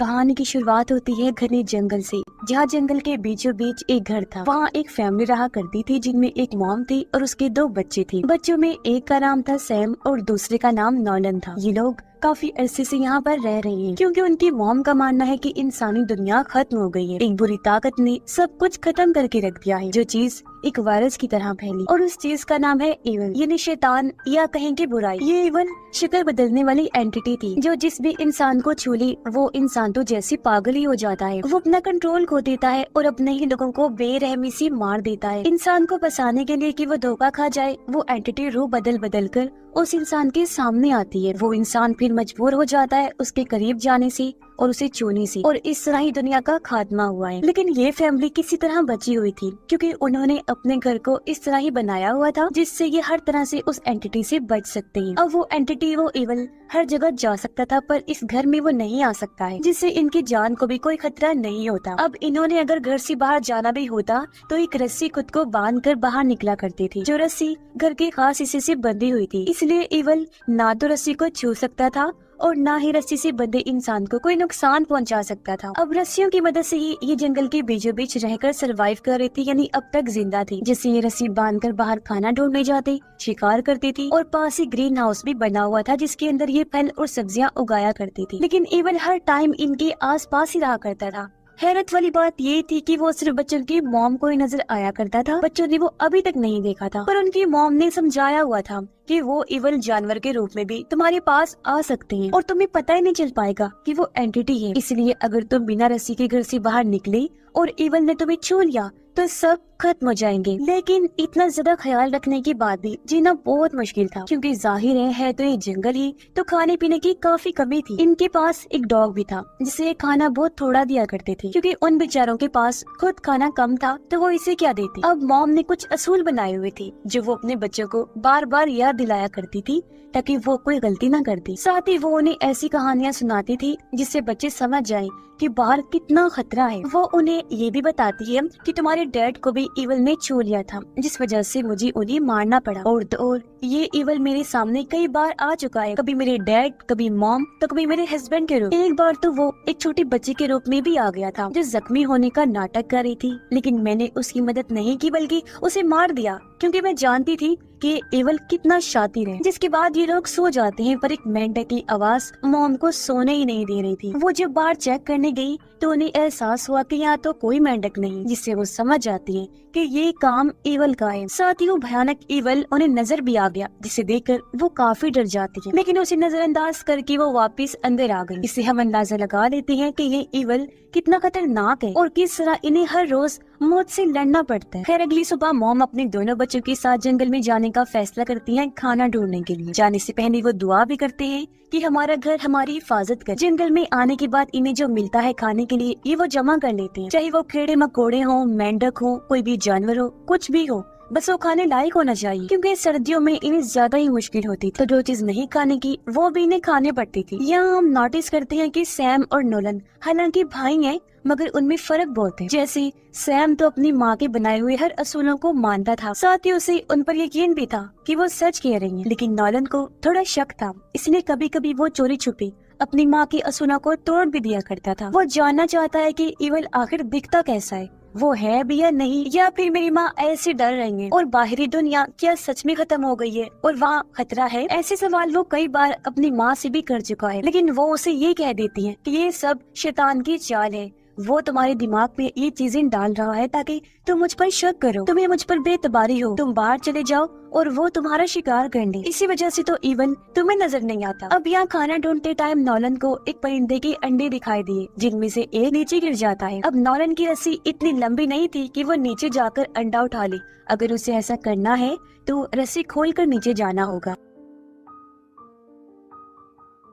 कहानी की शुरुआत होती है घने जंगल से, जहाँ जंगल के बीचों बीच एक घर था। वहाँ एक फैमिली रहा करती थी जिनमें एक मॉम थी और उसके 2 बच्चे थे। बच्चों में एक का नाम था सैम और दूसरे का नाम नॉलन था। ये लोग काफी अरसे से यहाँ पर रह रहे हैं क्योंकि उनकी मॉम का मानना है कि इंसानी दुनिया खत्म हो गई है। एक बुरी ताकत ने सब कुछ खत्म करके रख दिया है, जो चीज एक वायरस की तरह फैली, और उस चीज का नाम है इवल, यानी शैतान या कहेंगे बुराई। ये इवल शक्ल बदलने वाली एंटिटी थी जो जिस भी इंसान को छू ली वो इंसान तो जैसे पागल ही हो जाता है। वो अपना कंट्रोल खो देता है और अपने ही लोगों को बेरहमी से मार देता है। इंसान को बचाने के लिए कि वो धोखा खा जाए, वो एंटिटी रूह बदल बदल कर उस इंसान के सामने आती है। वो इंसान फिर मजबूर हो जाता है उसके करीब जाने से और उसे छूने से, और इस तरह ही दुनिया का खात्मा हुआ है। लेकिन ये फैमिली किसी तरह बची हुई थी क्योंकि उन्होंने अपने घर को इस तरह ही बनाया हुआ था जिससे ये हर तरह से उस एंटिटी से बच सकते हैं। अब वो एंटिटी, वो इवल हर जगह जा सकता था पर इस घर में वो नहीं आ सकता है, जिससे इनकी जान को भी कोई खतरा नहीं होता। अब इन्होंने अगर घर से बाहर जाना भी होता तो एक रस्सी खुद को बांध कर बाहर निकला करती थी, जो रस्सी घर के खास हिस्से से बंधी हुई थी। इसलिए इवल ना तो रस्सी को छू सकता था और ना ही रस्सी से बंधे इंसान को कोई नुकसान पहुंचा सकता था। अब रस्सियों की मदद से ही ये जंगल के बीचों बीच रहकर सरवाइव कर रही थी, यानी अब तक जिंदा थी। जिससे ये रस्सी बांधकर बाहर खाना ढूंढने जाती, शिकार करती थी, और पास ही ग्रीन हाउस भी बना हुआ था जिसके अंदर ये फल और सब्जियां उगाया करती थी। लेकिन इवल हर टाइम इनके आस पास ही रहा करता था। हैरत वाली बात ये थी कि वो सिर्फ बच्चों की मॉम को ही नजर आया करता था। बच्चों ने वो अभी तक नहीं देखा था, पर उनकी मॉम ने समझाया हुआ था कि वो इवल जानवर के रूप में भी तुम्हारे पास आ सकते हैं और तुम्हें पता ही नहीं चल पाएगा कि वो एंटिटी है। इसलिए अगर तुम बिना रस्सी के घर से बाहर निकले और इवल ने तुम्हें छू लिया तो सब खत्म हो जाएंगे। लेकिन इतना ज्यादा ख्याल रखने के बाद भी जीना बहुत मुश्किल था क्योंकि जाहिर है तो ये जंगल ही, तो खाने पीने की काफी कमी थी। इनके पास एक डॉग भी था जिसे ये खाना बहुत थोड़ा दिया करते थे क्योंकि उन बेचारों के पास खुद खाना कम था, तो वो इसे क्या देती। अब मॉम ने कुछ असूल बनाए हुए थे जो वो अपने बच्चों को बार बार याद दिलाया करती थी ताकि वो कोई गलती न करती। साथ ही वो उन्हें ऐसी कहानियाँ सुनाती थी जिससे बच्चे समझ जाएं कि बाहर कितना खतरा है। वो उन्हें ये भी बताती है कि तुम्हारे डैड को भी इवल ने छू लिया था जिस वजह से मुझे उन्हें मारना पड़ा, और तो और ये इवल मेरे सामने कई बार आ चुका है, कभी मेरे डैड, कभी मॉम, तो कभी मेरे हस्बैंड के रूप। एक बार तो वो एक छोटी बच्ची के रूप में भी आ गया था जो जख्मी होने का नाटक कर रही थी, लेकिन मैंने उसकी मदद नहीं की बल्कि उसे मार दिया क्योंकि मैं जानती थी कि इवल कितना शातिर है। जिसके बाद ये लोग सो जाते हैं पर एक मेंढक की आवाज मॉम को सोने ही नहीं दे रही थी। वो जब बाहर चेक करने गई तो उन्हें एहसास हुआ कि यहाँ तो कोई मेंढक नहीं, जिससे वो समझ जाती है कि ये काम इवल का है। साथ ही वो भयानक इवल उन्हें नजर भी आ गया जिसे देखकर वो काफी डर जाती है, लेकिन उसे नजरअंदाज करके वो वापस अंदर आ गई। इससे हम अंदाजा लगा लेते हैं कि ये इवल कितना खतरनाक है और किस तरह इन्हें हर रोज मौत से लड़ना पड़ता है। खैर अगली सुबह मॉम अपने दोनों बच्चों के साथ जंगल में जाने का फैसला करती हैं खाना ढूंढने के लिए। जाने से पहले वो दुआ भी करते हैं कि हमारा घर हमारी हिफाजत करे। जंगल में आने के बाद इन्हें जो मिलता है खाने के लिए ये वो जमा कर लेते हैं, चाहे वो कीड़े मकोड़े हो, मेंढक हो, कोई भी जानवर हो, कुछ भी हो, बस वो खाने लायक होना चाहिए क्योंकि सर्दियों में इन्हें ज्यादा ही मुश्किल होती थी, तो जो चीज नहीं खाने की वो भी इन्हें खाने पड़ती थी। यहाँ हम नोटिस करते हैं कि सैम और नोलन हालांकि भाई हैं मगर उनमें फर्क बहुत है। जैसे सैम तो अपनी माँ के बनाए हुए हर असूलों को मानता था, साथ ही उसे उन पर यकीन भी था कि वो सच कह रही हैं, लेकिन नोलन को थोड़ा शक था, इसलिए कभी कभी वो चोरी छुपी अपनी माँ की असूलों को तोड़ भी दिया करता था। वो जानना चाहता है कि इवल आखिर दिखता कैसा है, वो है भी या नहीं, या फिर मेरी माँ ऐसे डर रही है और बाहरी दुनिया क्या सच में खत्म हो गई है और वहाँ खतरा है। ऐसे सवाल वो कई बार अपनी माँ से भी कर चुका है, लेकिन वो उसे ये कह देती है कि ये सब शैतान की चाल है, वो तुम्हारे दिमाग में ये चीजें डाल रहा है ताकि तुम मुझ पर शक करो, तुम्हें मुझ पर बेतबारी हो, तुम बाहर चले जाओ और वो तुम्हारा शिकार कर ले। इसी वजह से तो इवन तुम्हें नजर नहीं आता। अब यहाँ खाना ढूंढते टाइम नॉलन को एक परिंदे के अंडे दिखाई दिए जिनमें से एक नीचे गिर जाता है। अब नॉलन की रस्सी इतनी लंबी नहीं थी कि वो नीचे जाकर अंडा उठा ले। अगर उसे ऐसा करना है तो रस्सी खोलकर नीचे जाना होगा।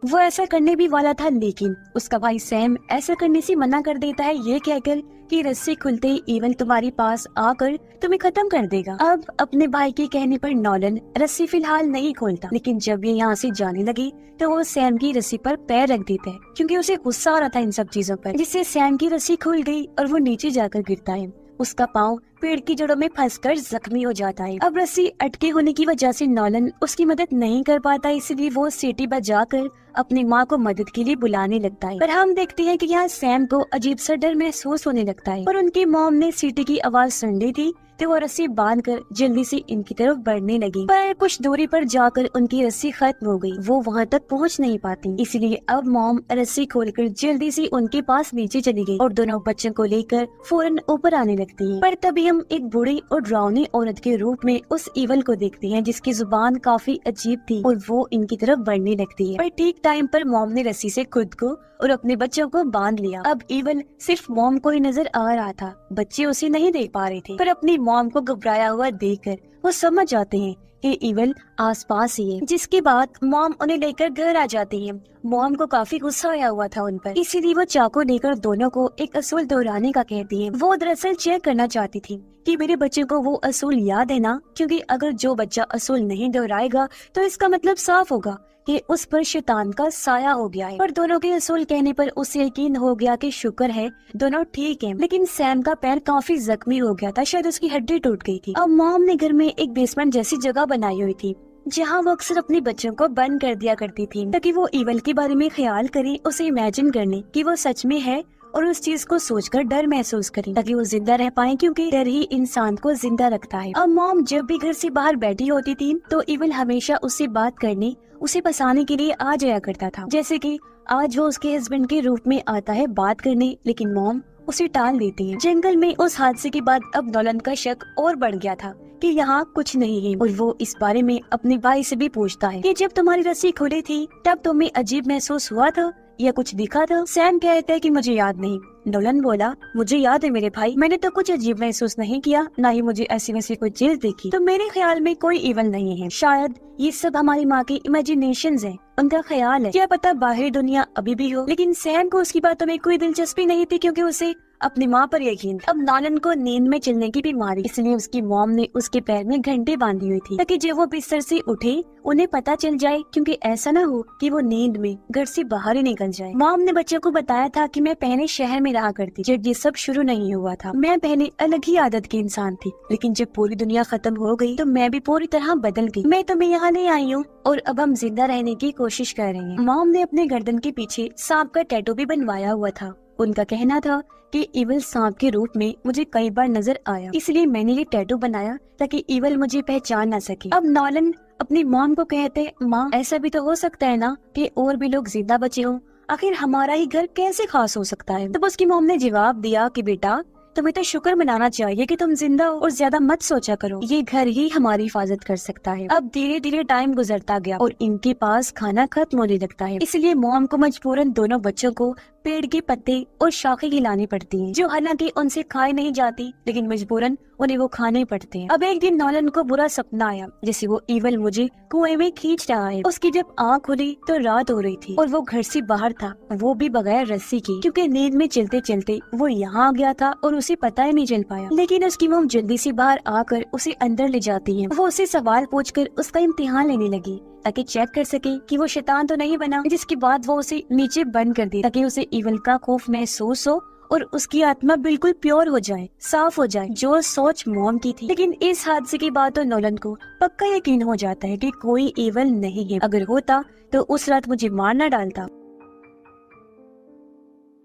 वो ऐसा करने भी वाला था, लेकिन उसका भाई सैम ऐसा करने से मना कर देता है, ये कहकर कि रस्सी खुलते ही इवल तुम्हारे पास आकर तुम्हें खत्म कर देगा। अब अपने भाई के कहने पर नॉलन रस्सी फिलहाल नहीं खोलता, लेकिन जब ये यहाँ से जाने लगी तो वो सैम की रस्सी पर पैर रख देता है क्योंकि उसे गुस्सा आ रहा था इन सब चीजों पर, जिससे सैम की रस्सी खुल गई और वो नीचे जाकर गिरता है। उसका पाँव पेड़ की जड़ों में फंसकर जख्मी हो जाता है। अब रस्सी अटके होने की वजह से नॉलन उसकी मदद नहीं कर पाता, इसलिए वो सीटी बजाकर अपनी माँ को मदद के लिए बुलाने लगता है। पर हम देखते हैं कि यहाँ सैम को अजीब सा डर महसूस होने लगता है और उनकी मॉम ने सीटी की आवाज सुन ली थी तो वो रस्सी बांधकर जल्दी से इनकी तरफ बढ़ने लगी। पर कुछ दूरी पर जाकर उनकी रस्सी खत्म हो गई, वो वहाँ तक पहुँच नहीं पाती, इसलिए अब मॉम रस्सी खोलकर जल्दी से उनके पास नीचे चली गई और दोनों बच्चों को लेकर फौरन ऊपर आने लगती है। पर तभी हम एक बूढ़ी और डरावनी औरत के रूप में उस ईवल को देखते हैं जिसकी जुबान काफी अजीब थी और वो इनकी तरफ बढ़ने लगती है। पर ठीक टाइम पर मॉम ने रस्सी से खुद को और अपने बच्चों को बांध लिया। अब ईवल सिर्फ मॉम को ही नजर आ रहा था, बच्चे उसे नहीं देख पा रहे थे। पर अपनी मॉम को घबराया हुआ देखकर वो समझ जाते हैं कि ईवल आसपास ही है, जिसके बाद मॉम उन्हें लेकर घर आ जाती है। मॉम को काफी गुस्सा आया हुआ था उन पर, इसीलिए वो चाकू लेकर दोनों को एक असूल दोहराने का कहती है। वो दरअसल चेक करना चाहती थी कि मेरे बच्चे को वो असूल याद है ना, क्योंकि अगर जो बच्चा असूल नहीं दोहराएगा तो इसका मतलब साफ होगा कि उस पर शैतान का साया हो गया है। पर दोनों के असूल कहने पर उसे यकीन हो गया कि शुक्र है दोनों ठीक हैं। लेकिन सैम का पैर काफी जख्मी हो गया था, शायद उसकी हड्डी टूट गई थी। अब मॉम ने घर में एक बेसमेंट जैसी जगह बनाई हुई थी जहाँ वो अक्सर अपने बच्चों को बंद कर दिया करती थी ताकि वो ईवल के बारे में ख्याल करे, उसे इमेजिन करने कि वो सच में है और उस चीज को सोचकर डर महसूस करें ताकि वो जिंदा रह पाए, क्योंकि डर ही इंसान को जिंदा रखता है। अब मॉम जब भी घर से बाहर बैठी होती थी तो ईवल हमेशा उससे बात करने, उसे फंसाने के लिए आ जाया करता था। जैसे कि आज वो उसके हस्बैंड के रूप में आता है बात करने, लेकिन मॉम उसे टाल देती है। जंगल में उस हादसे के बाद अब नॉलन का शक और बढ़ गया था कि यहाँ कुछ नहीं है और वो इस बारे में अपने भाई से भी पूछता है कि जब तुम्हारी रस्सी खुली थी तब तुम्हें अजीब महसूस हुआ था या कुछ दिखा था? सैम कहता है कि मुझे याद नहीं। नॉलन बोला, मुझे याद है मेरे भाई, मैंने तो कुछ अजीब महसूस नहीं किया, ना ही मुझे ऐसी वैसी कोई चीज देखी। तो मेरे ख्याल में कोई इवल नहीं है, शायद ये सब हमारी माँ की इमेजिनेशंस हैं, उनका ख्याल है, क्या पता बाहरी दुनिया अभी भी हो। लेकिन सैम को उसकी बातों में कोई दिलचस्पी नहीं थी क्योंकि उसे अपनी माँ पर यकीन था। अब नॉलन को नींद में चलने की बीमारी, इसलिए उसकी मॉम ने उसके पैर में घंटे बांधी हुई थी ताकि जब वो बिस्तर से उठे उन्हें पता चल जाए, क्योंकि ऐसा न हो कि वो नींद में घर से बाहर ही निकल जाए। मॉम ने बच्चों को बताया था कि मैं पहले शहर में रहा करती जब ये सब शुरू नहीं हुआ था, मैं पहले अलग ही आदत की इंसान थी, लेकिन जब पूरी दुनिया खत्म हो गई तो मैं भी पूरी तरह बदल गई। मैं तुम्हें यहाँ ले आई हूँ और अब हम जिंदा रहने की कोशिश कर रहे हैं। मॉम ने अपने गर्दन के पीछे सांप का टैटू भी बनवाया हुआ था। उनका कहना था कि इवल सांप के रूप में मुझे कई बार नजर आया, इसलिए मैंने ये टैटू बनाया ताकि इवल मुझे पहचान न सके। अब नॉलन अपनी मॉम को कहते, माँ ऐसा भी तो हो सकता है ना कि और भी लोग जिंदा बचे हों, आखिर हमारा ही घर कैसे खास हो सकता है? तब उसकी मॉम ने जवाब दिया कि बेटा तुम्हें तो शुक्र मनाना चाहिए कि तुम जिंदा हो और ज्यादा मत सोचा करो, ये घर ही हमारी हिफाजत कर सकता है। अब धीरे धीरे टाइम गुजरता गया और इनके पास खाना खत्म होने लगता है, इसलिए मॉम को मजबूरन दोनों बच्चों को पेड़ के पत्ते और शाखें खिलानी पड़ती हैं, जो हालांकि उनसे खाई नहीं जाती, लेकिन मजबूरन उन्हें वो खाने पड़ते हैं। अब एक दिन नॉलन को बुरा सपना आया जैसे वो इवल मुझे कुएं में खींच रहा है। उसकी जब आँख खुली तो रात हो रही थी और वो घर से बाहर था, वो भी बगैर रस्सी की, क्योंकि नींद में चलते चलते वो यहाँ आ गया था और उसे पता ही नहीं चल पाया। लेकिन उसकी मॉम जल्दी से बाहर आकर उसे अंदर ले जाती है। वो उसे सवाल पूछकर उसका इम्तिहान लेने लगी ताकि चेक कर सके कि वो शैतान तो नहीं बना, जिसके बाद वो उसे नीचे बंद कर दी ताकि उसे इवल का खौफ महसूस हो और उसकी आत्मा बिल्कुल प्योर हो जाए, साफ हो जाए, जो सोच मॉम की थी। लेकिन इस हादसे के बाद तो नॉलन को पक्का यकीन हो जाता है कि कोई इवल नहीं है, अगर होता तो उस रात मुझे मार न डालता।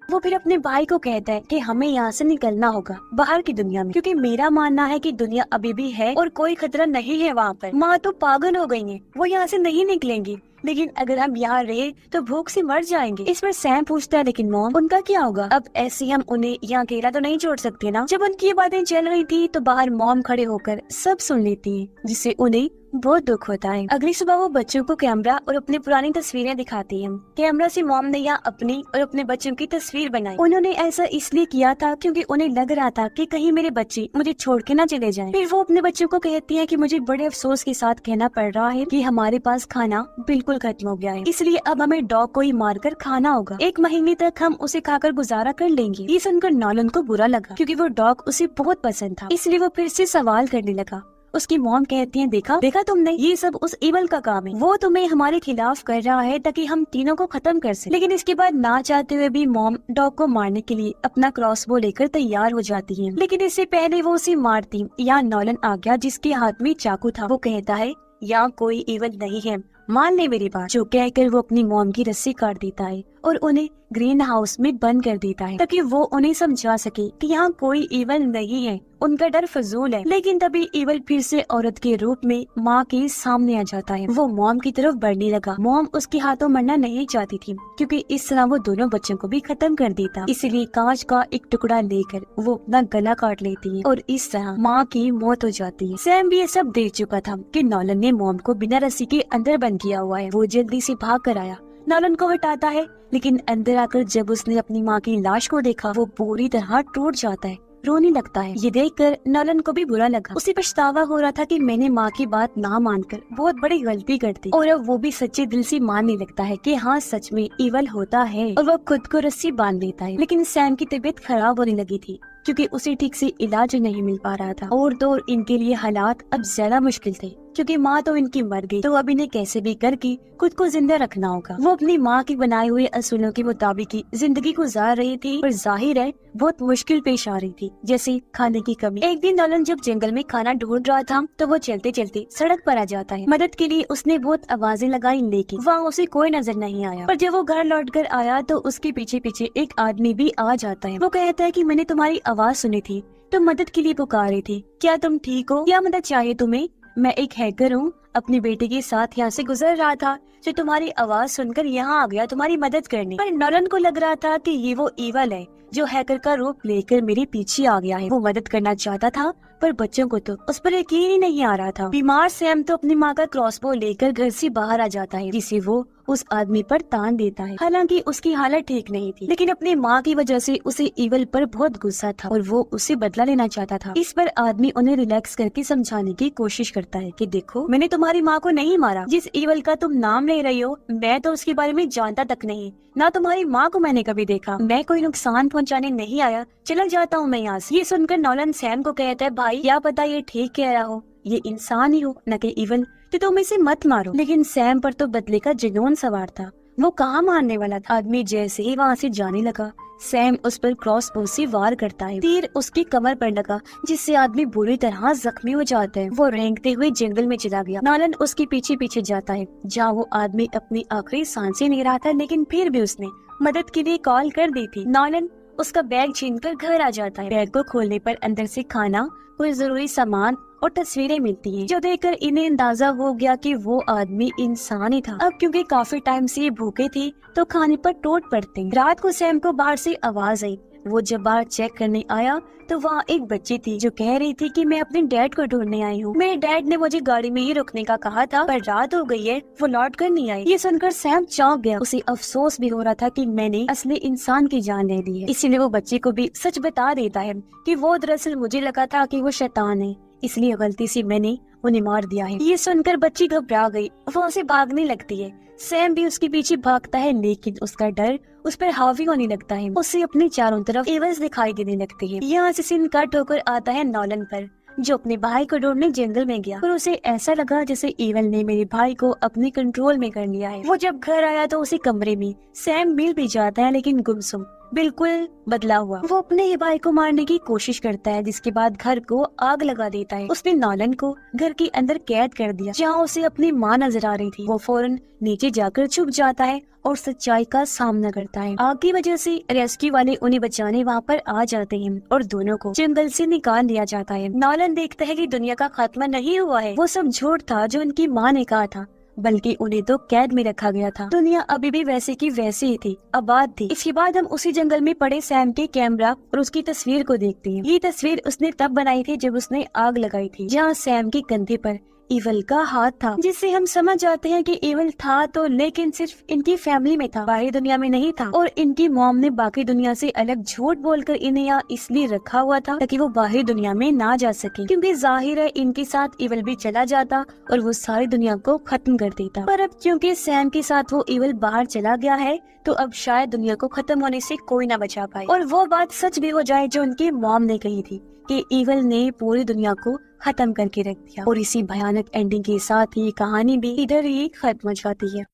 वो फिर अपने भाई को कहता है कि हमें यहाँ से निकलना होगा बाहर की दुनिया में, क्योंकि मेरा मानना है कि दुनिया अभी भी है और कोई खतरा नहीं है वहाँ पर। माँ तो पागल हो गई है, वो यहाँ से नहीं निकलेंगी, लेकिन अगर हम यहाँ रहे तो भूख से मर जाएंगे। इस पर सैम पूछता है, लेकिन मॉम उनका क्या होगा? अब ऐसे हम उन्हें यहाँ अकेला तो नहीं छोड़ सकते ना। जब उनकी ये बातें चल रही थी तो बाहर मॉम खड़े होकर सब सुन लेती है, जिससे उन्हें बहुत दुख होता है। अगली सुबह वो बच्चों को कैमरा और अपनी पुरानी तस्वीरें दिखाती है। कैमरा से मॉम ने यहाँ अपनी और अपने बच्चों की तस्वीर बनाई। उन्होंने ऐसा इसलिए किया था क्योंकि उन्हें लग रहा था कि कहीं मेरे बच्चे मुझे छोड़ के ना चले जाएं। फिर वो अपने बच्चों को कहती है कि मुझे बड़े अफसोस के साथ कहना पड़ रहा है कि हमारे पास खाना बिल्कुल खत्म हो गया है, इसलिए अब हमें डॉग को ही मारकर खाना होगा। 1 महीने तक हम उसे खाकर गुजारा कर लेंगे। ये सुनकर नॉलन को बुरा लगा क्योंकि वो डॉग उसे बहुत पसंद था, इसलिए वो फिर से सवाल करने लगा उसकी मॉम कहती है, देखा देखा तुमने, ये सब उस इवल का काम है, वो तुम्हें हमारे खिलाफ कर रहा है ताकि हम तीनों को खत्म कर सके। लेकिन इसके बाद ना चाहते हुए भी मॉम डॉग को मारने के लिए अपना क्रॉसबो लेकर तैयार हो जाती है। लेकिन इससे पहले वो उसे मारती, यहाँ नॉलन आ गया जिसके हाथ में चाकू था। वो कहता है, यहाँ कोई इवल नहीं है, मान ले मेरी बात। जो कहकर वो अपनी मॉम की रस्सी काट देता है और उन्हें ग्रीन हाउस में बंद कर देता है ताकि वो उन्हें समझा सके कि यहाँ कोई इवल नहीं है, उनका डर फजूल है। लेकिन तभी इवल फिर से औरत के रूप में माँ के सामने आ जाता है। वो मॉम की तरफ बढ़ने लगा। मॉम उसके हाथों मरना नहीं चाहती थी क्योंकि इस तरह वो दोनों बच्चों को भी खत्म कर देता, इसलिए कांच का एक टुकड़ा लेकर वो अपना गला काट लेती है और इस तरह माँ की मौत हो जाती है। सैम भी ये सब देख चुका था कि नॉलन ने मॉम को बिना रस्सी के अंदर बंद किया हुआ है। वो जल्दी से भाग कर आया, नॉलन को हटाता है, लेकिन अंदर आकर जब उसने अपनी माँ की लाश को देखा वो पूरी तरह टूट जाता है, रोने लगता है। ये देखकर नॉलन को भी बुरा लगा। उसे पछतावा हो रहा था कि मैंने माँ की बात ना मानकर बहुत बड़ी गलती कर दी, और अब वो भी सच्चे दिल से मानने लगता है कि हाँ सच में इवल होता है, और वो खुद को रस्सी बांध लेता है। लेकिन सैम की तबीयत खराब होने लगी थी क्योंकि उसे ठीक से इलाज नहीं मिल पा रहा था, और तो और इनके लिए हालात अब ज्यादा मुश्किल थे क्योंकि माँ तो इनकी मर गई, तो अब इन्हें कैसे भी करके खुद को जिंदा रखना होगा। वो अपनी माँ के बनाए हुए असूलों के मुताबिक ही जिंदगी गुजार रही थी, पर जाहिर है बहुत मुश्किल पेश आ रही थी, जैसे खाने की कमी। एक दिन नॉलन जब जंगल में खाना ढूंढ रहा था तो वो चलते चलते सड़क पर आ जाता है। मदद के लिए उसने बहुत आवाजें लगाई, लेकिन वहाँ उसे कोई नजर नहीं आया। पर जब वो घर लौट कर आया तो उसके पीछे पीछे एक आदमी भी आ जाता है। वो कहता है कि मैंने तुम्हारी आवाज सुनी थी, तुम मदद के लिए पुकार रही थी, क्या तुम ठीक हो, क्या मदद चाहिए तुम्हें? मैं एक हैकर हूँ, अपनी बेटे के साथ यहाँ से गुजर रहा था, जो तुम्हारी आवाज सुनकर यहाँ आ गया तुम्हारी मदद करने। पर नॉलन को लग रहा था कि ये वो इवल है जो हैकर का रूप लेकर मेरे पीछे आ गया है। वो मदद करना चाहता था पर बच्चों को तो उस पर यकीन ही नहीं आ रहा था। बीमार सैम तो अपनी माँ का क्रॉसबो लेकर घर से बाहर आ जाता है, जिसे वो उस आदमी पर तान देता है। हालांकि उसकी हालत ठीक नहीं थी, लेकिन अपनी माँ की वजह से उसे इवल पर बहुत गुस्सा था और वो उससे बदला लेना चाहता था। इस पर आदमी उन्हें रिलैक्स करके समझाने की कोशिश करता है कि देखो, मैंने तुम्हारी माँ को नहीं मारा, जिस इवल का तुम नाम ले रही हो मैं तो उसके बारे में जानता तक नहीं, ना तुम्हारी माँ को मैंने कभी देखा, मैं कोई नुकसान पहुँचाने नहीं आया, चला जाता हूँ मैं यहाँ से। ये सुनकर नॉलन सैम को कहता है, भाई क्या पता ये ठीक कह रहा हो, ये इंसान ही हो न कि इवल, तो तुम इसे मत मारो। लेकिन सैम पर तो बदले का जुनून सवार था, वो कहाँ मारने वाला था। आदमी जैसे ही वहाँ से जाने लगा, सैम उस पर क्रॉसबो से वार करता है। तीर उसकी कमर पर लगा, जिससे आदमी बुरी तरह जख्मी हो जाता है। वो रेंगते हुए जंगल में चला गया। नॉलन उसके पीछे पीछे जाता है, जहाँ वो आदमी अपनी आखिरी सांसें ले रहा था, लेकिन फिर भी उसने मदद के लिए कॉल कर दी थी। नॉलन उसका बैग छीनकर घर आ जाता है। बैग को खोलने पर अंदर से खाना, कोई जरूरी सामान और तस्वीरें मिलती हैं, जो देखकर इन्हें अंदाजा हो गया कि वो आदमी इंसान ही था। अब क्योंकि काफी टाइम से ये भूखे थे तो खाने पर टूट पड़ते। रात को सैम को बाहर से आवाज आई। वो जब बाहर चेक करने आया तो वहाँ एक बच्ची थी जो कह रही थी कि मैं अपने डैड को ढूंढने आई हूँ, मेरे डैड ने मुझे गाड़ी में ही रुकने का कहा था, पर रात हो गई है, वो लौट कर नहीं आई। ये सुनकर सैम चौंक गया। उसे अफसोस भी हो रहा था कि मैंने असली इंसान की जान ले ली है। इसीलिए वो बच्ची को भी सच बता देता है कि वो दरअसल मुझे लगा था कि वो शैतान है, इसलिए गलती से मैंने उन्हें मार दिया है। ये सुनकर बच्ची घबरा गई, वो उसे भागने लगती है। सैम भी उसके पीछे भागता है, लेकिन उसका डर उस पर हावी होने लगता है। उसे अपने चारों तरफ एवल्स दिखाई देने लगते हैं। यहाँ से सीन कट होकर आता है नॉलन पर, जो अपने भाई को ढूंढने जंगल में गया, पर उसे ऐसा लगा जैसे इवल ने मेरे भाई को अपने कंट्रोल में कर लिया है। वो जब घर आया तो उसे कमरे में सैम मिल भी जाता है, लेकिन गुमसुम, बिल्कुल बदला हुआ। वो अपने ही भाई को मारने की कोशिश करता है, जिसके बाद घर को आग लगा देता है। उसने नॉलन को घर के अंदर कैद कर दिया, जहाँ उसे अपनी माँ नजर आ रही थी। वो फौरन नीचे जाकर छुप जाता है और सच्चाई का सामना करता है। आग की वजह से रेस्क्यू वाले उन्हें बचाने वहाँ पर आ जाते हैं और दोनों को जंगल से निकाल लिया जाता है। नॉलन देखता है कि दुनिया का खात्मा नहीं हुआ है, वो सब झूठ था जो उनकी माँ ने कहा था, बल्कि उन्हें तो कैद में रखा गया था। दुनिया अभी भी वैसे की वैसी ही थी, आबाद थी। इसके बाद हम उसी जंगल में पड़े सैम के कैमरा और उसकी तस्वीर को देखते हैं। ये तस्वीर उसने तब बनाई थी जब उसने आग लगाई थी, जहाँ सैम के कंधे पर इवल का हाथ था, जिससे हम समझ जाते हैं कि इवल था तो, लेकिन सिर्फ इनकी फैमिली में था, बाहरी दुनिया में नहीं था। और इनकी मॉम ने बाकी दुनिया से अलग झूठ बोलकर इन्हें यहाँ इसलिए रखा हुआ था ताकि वो बाहरी दुनिया में ना जा सके, क्योंकि जाहिर है इनके साथ इवल भी चला जाता और वो सारी दुनिया को खत्म कर देता। पर अब क्योंकि सैम के साथ वो इवल बाहर चला गया है, तो अब शायद दुनिया को खत्म होने से कोई ना बचा पाए, और वो बात सच भी हो जाए जो उनकी मॉम ने कही थी कि इवल ने पूरी दुनिया को खत्म करके रख दिया। और इसी भयानक एंडिंग के साथ ही कहानी भी इधर ही खत्म हो जाती है।